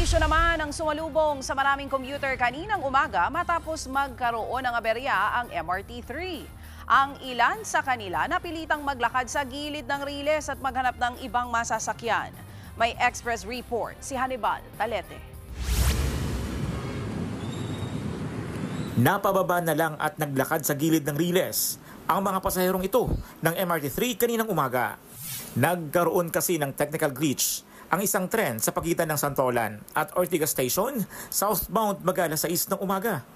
Serbisyo naman ang sumalubong sa maraming commuter kaninang umaga matapos magkaroon ng aberya ang MRT-3. Ang ilan sa kanila napilitang maglakad sa gilid ng riles at maghanap ng ibang masasakyan. May express report si Hannibal Talete. Napababa na lang at naglakad sa gilid ng riles ang mga pasaherong ito ng MRT-3 kaninang umaga. Nagkaroon kasi ng technical glitch ang isang tren sa pagitan ng Santolan at Ortigas Station, southbound mag-alas 6 ng umaga.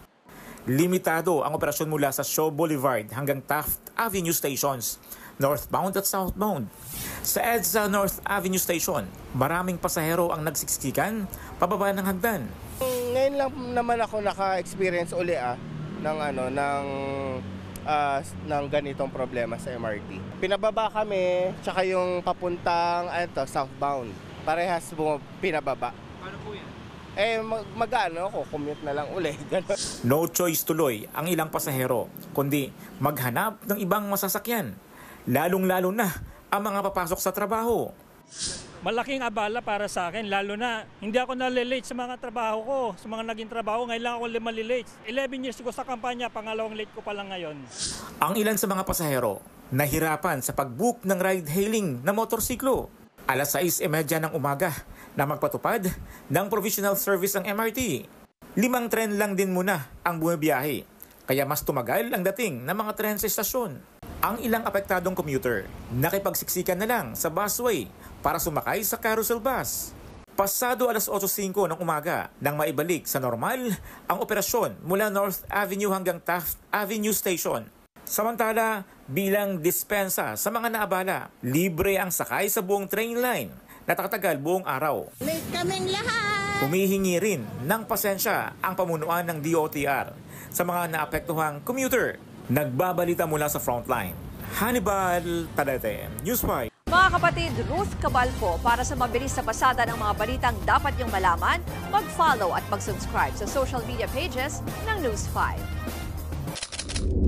Limitado ang operasyon mula sa Shaw Boulevard hanggang Taft Avenue stations, northbound at southbound. Sa EDSA North Avenue Station, maraming pasahero ang nagsiksikan pababa ng hagdan. Ngayon lang naman ako naka-experience uli ng ganitong problema sa MRT. Pinababa kami, tsaka yung papuntang southbound. Parehas pinababa. Paano po yan? Commute na lang uli. No choice tuloy ang ilang pasahero, kundi maghanap ng ibang masasakyan. Lalong-lalo na ang mga papasok sa trabaho. Malaking abala para sa akin, lalo na hindi ako nalilate sa mga trabaho ko, sa mga naging trabaho. Ngayon lang ako malilate. 11 years ko sa kampanya, pangalawang late ko pa lang ngayon. Ang ilan sa mga pasahero nahirapan sa pag-book ng ride-hailing na motorsiklo. Alas 6:30 ng umaga na magpatupad ng provisional service ang MRT. 5 tren lang din muna ang bumibiyahe, kaya mas tumagal ang dating ng mga tren sa estasyon. Ang ilang apektadong commuter nakipagsiksikan na lang sa busway para sumakay sa carousel bus. Pasado alas 8:05 ng umaga nang maibalik sa normal ang operasyon mula North Avenue hanggang Taft Avenue Station. Samantala, bilang dispensa sa mga naabala, libre ang sakay sa buong train line na takatagal buong araw. Late kaming lahat! Humihingi rin ng pasensya ang pamunuan ng DOTR sa mga naapektuhang commuter. Nagbabalita mula sa frontline. Hannibal Talete, News 5. Mga kapatid, Ruth Cabalco, para sa mabilis na pasada ng mga balitang dapat niyong malaman, mag-follow at mag-subscribe sa social media pages ng News 5.